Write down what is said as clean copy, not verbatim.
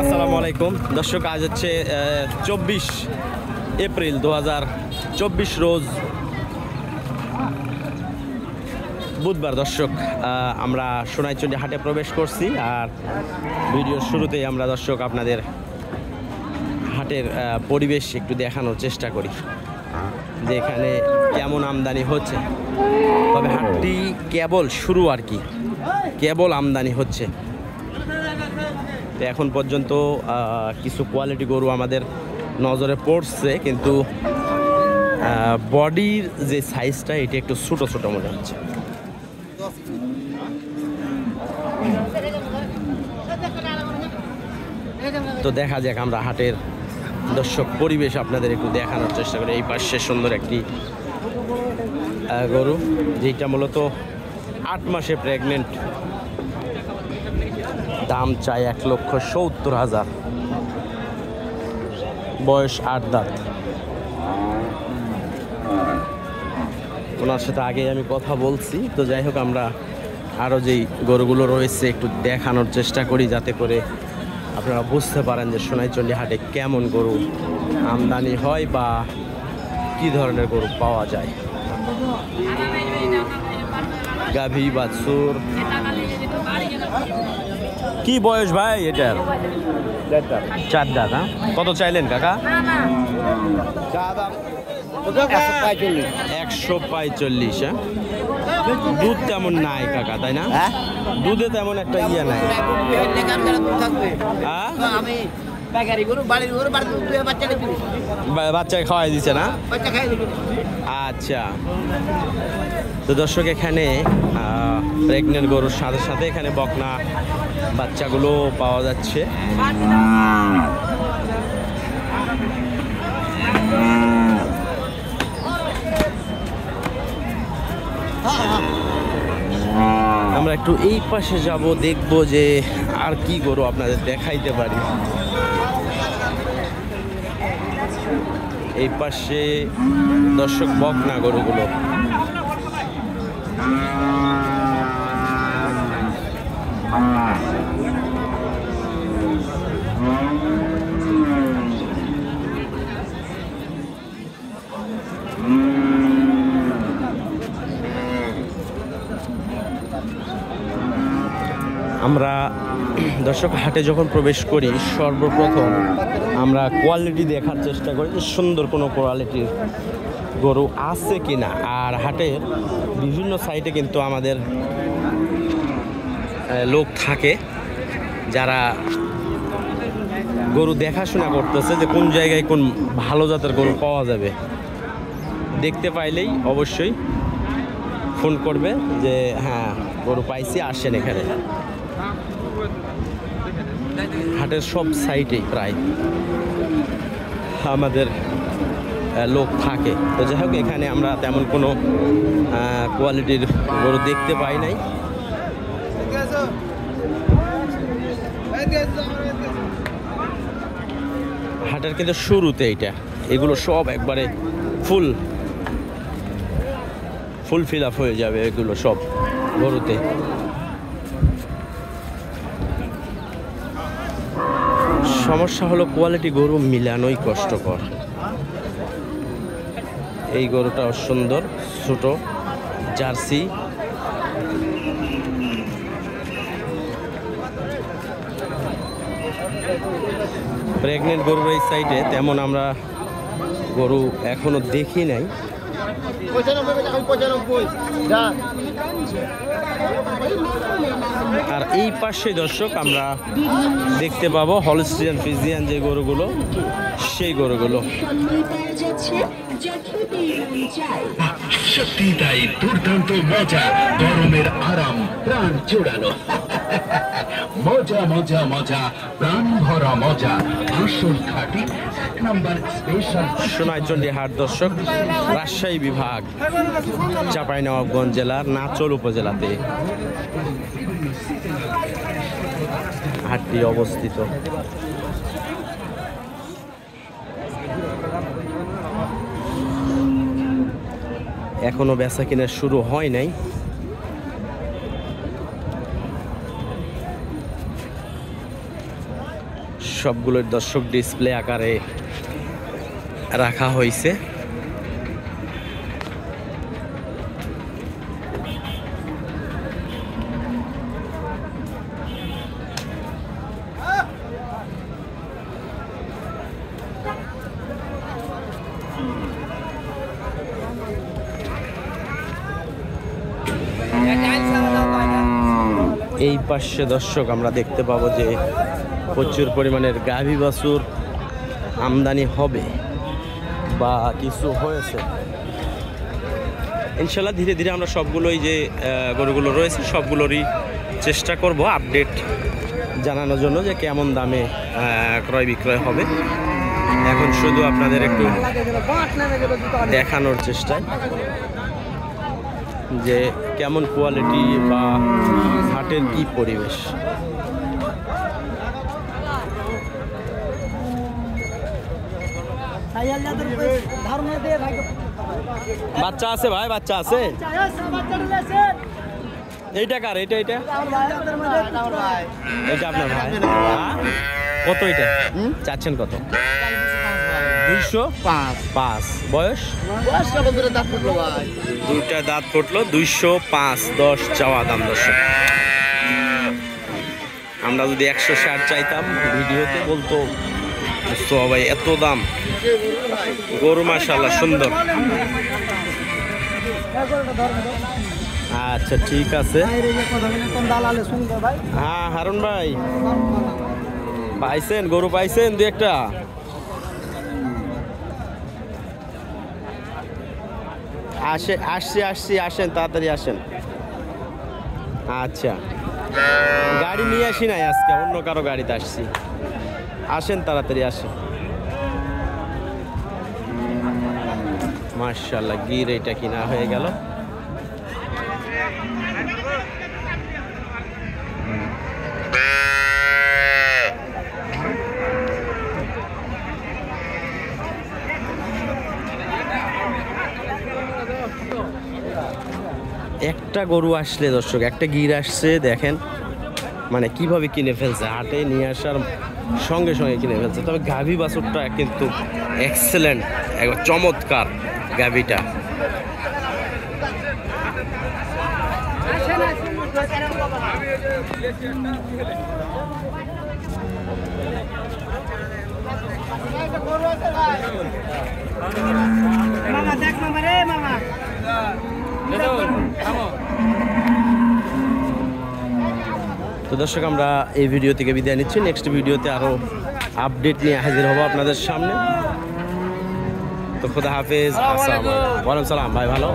আসসালামু আলাইকুম দর্শক, আজ হচ্ছে 24 এপ্রিল 2024 রোজ বুধবার। দর্শক, আমরা সোনাইচন্ডী হাটে প্রবেশ করছি। আর ভিডিওর শুরুতেই আমরা দর্শক আপনাদের হাটের পরিবেশ একটু দেখানোর চেষ্টা করি যে এখানে কেমন আমদানি হচ্ছে। তবে হাটটি কেবল শুরু, আর কি কেবল আমদানি হচ্ছে। তো এখন পর্যন্ত কিছু কোয়ালিটি গরু আমাদের নজরে পড়ছে, কিন্তু বডির যে সাইজটা এটা একটু ছোটো ছোটো মনে হচ্ছে। তো দেখা যাক, আমরা হাটের দর্শক পরিবেশ আপনাদের একটু দেখানোর চেষ্টা করি। এই পাশে সুন্দর একটি গরু, যেটা মূলত 8 মাসে প্রেগনেন্ট। দাম চাই 1,70,000, বয়স 8 দাঁত। ওনার সাথে আগে আমি কথা বলছি। তো যাই হোক, আমরা আরও যেই গরুগুলো রয়েছে একটু দেখানোর চেষ্টা করি, যাতে করে আপনারা বুঝতে পারেন যে সোনাইচন্ডী হাটে কেমন গরু আমদানি হয় বা কি ধরনের গরু পাওয়া যায়। গাভী বাছুর, কি বয়স ভাই এটার? 4 দাঁত। হ্যাঁ, কত চাইলেন কাকা? 145। হ্যাঁ, দুধ তেমন নাই কাকা, তাই না? দুধে তেমন একটা ইয়ে নাই। বাচ্চাকে খাওয়াই দিচ্ছে না? আচ্ছা। তো দর্শক, এখানে প্রেগনেন্ট গরুর সাথে সাথে এখানে বকনা বাচ্চাগুলো পাওয়া যাচ্ছে। আমরা একটু এই পাশে যাব, দেখব যে আর কি গরু আপনাদের দেখাইতে পারি। এই পাশে দর্শক বকনা গরুগুলো। আমরা দর্শক হাটে যখন প্রবেশ করি, সর্বপ্রথম আমরা কোয়ালিটি দেখার চেষ্টা করি যে সুন্দর কোনো কোয়ালিটির গরু আছে কিনা। আর হাটের বিভিন্ন সাইটে কিন্তু আমাদের লোক থাকে যারা গরু দেখাশোনা করতেছে যে কোন জায়গায় কোন ভালো জাতের গরু পাওয়া যাবে। দেখতে পাইলেই অবশ্যই ফোন করবে যে হ্যাঁ গরু পাইছি, আসেন এখানে। হাটের সব সাইটেই প্রায় আমাদের লোক থাকে। তো যাই হোক, এখানে আমরা তেমন কোনো কোয়ালিটির গরু দেখতে পাই নাই। হাটের কিন্তু শুরুতে এইটা, এগুলো সব একবারে ফুল ফিল আপ হয়ে যাবে এগুলো সব গরুতে। সমস্যা হলো কোয়ালিটি গরু মিলানোই কষ্টকর। এই গরুটাও সুন্দর, ছোট জার্সি। প্রেগনেন্ট গরুর এই সাইডে তেমন আমরা গরু এখনো দেখি নাই। আর এই পাশে দর্শক আমরা দেখতে পাবো হলস্টিয়ান ফ্রিজিয়ান যে গরুগুলো, সেই গরুগুলো। সত্যি তাই, দুর্দান্ত মজা, গরমের আরাম, প্রাণ জোড়ানো মজা মজা মজা, প্রাণ ভরা মজা, আসল খাঁটি 1 নম্বর স্পেশাল সোনাইচন্ডী হাট দর্শক, রাজশাহী বিভাগ, চাঁপাইনবাবগঞ্জ জেলার নাচল উপজেলাতে হাটটি অবস্থিত। এখনো বেচা কিনা শুরু হয় নাই। সবগুলোর দর্শক ডিসপ্লে আকারে রাখা হয়েছে। এই পাশে দর্শক আমরা দেখতে পাবো যে প্রচুর পরিমাণের গাভী বাছুর আমদানি হবে বা কিছু হয়েছে। ইনশাল্লাহ ধীরে ধীরে আমরা সবগুলোই যে গরুগুলো রয়েছে সবগুলোরই চেষ্টা করব আপডেট জানানোর জন্য যে কেমন দামে ক্রয় বিক্রয় হবে। এখন শুধু আপনাদের একটু দেখানোর চেষ্টায় যে কেমন কোয়ালিটি বা হাটের কি পরিবেশ। বাচ্চা আছে ভাই, বাচ্চা আছে। এইটা কার? এইটা এইটা এইটা আপনার ভাই। কত এটা চাচ্ছেন? কত? 205। বয়স? দুইটা দাঁত ফুটলো। 205 10 চাওয়া দাম। দর্শক আমরা যদি 160 চাইতাম ভিডিওতে বলতো ভাই এত দাম। গরু মাশাআল্লাহ সুন্দর। আচ্ছা ঠিক আছে। হ্যাঁ হারুন ভাই পাইছেন? গরু পাইছেন দু একটা? আসেন তাড়াতাড়ি আসেন। আচ্ছা গাড়ি নিয়ে আসি নাই আজকে, অন্য কারো গাড়িতে আসছি। আসেন তাড়াতাড়ি আসেন। মাশাআল্লাহ গির এটা কিনা হয়ে গেল। একটা গরু আসলে দর্শক, একটা গির আসছে দেখেন মানে কিভাবে কিনে ফেলছে, হাটে নিয়ে আসার সঙ্গে সঙ্গে কিনে ফেলছে। তবে গাভী বাছুরটা কিন্তু এক্সেলেন্ট, একবার চমৎকার গাভীটা। তো দর্শক আমরা এই ভিডিও থেকে বিদায় নিচ্ছি। নেক্সট ভিডিওতে আরো আপডেট নিয়ে হাজির হব আপনাদের সামনে। তো খুদা হাফেজ। আসসালামু আলাইকুম। ওয়ালাইকুম সালাম ভাই, ভালো?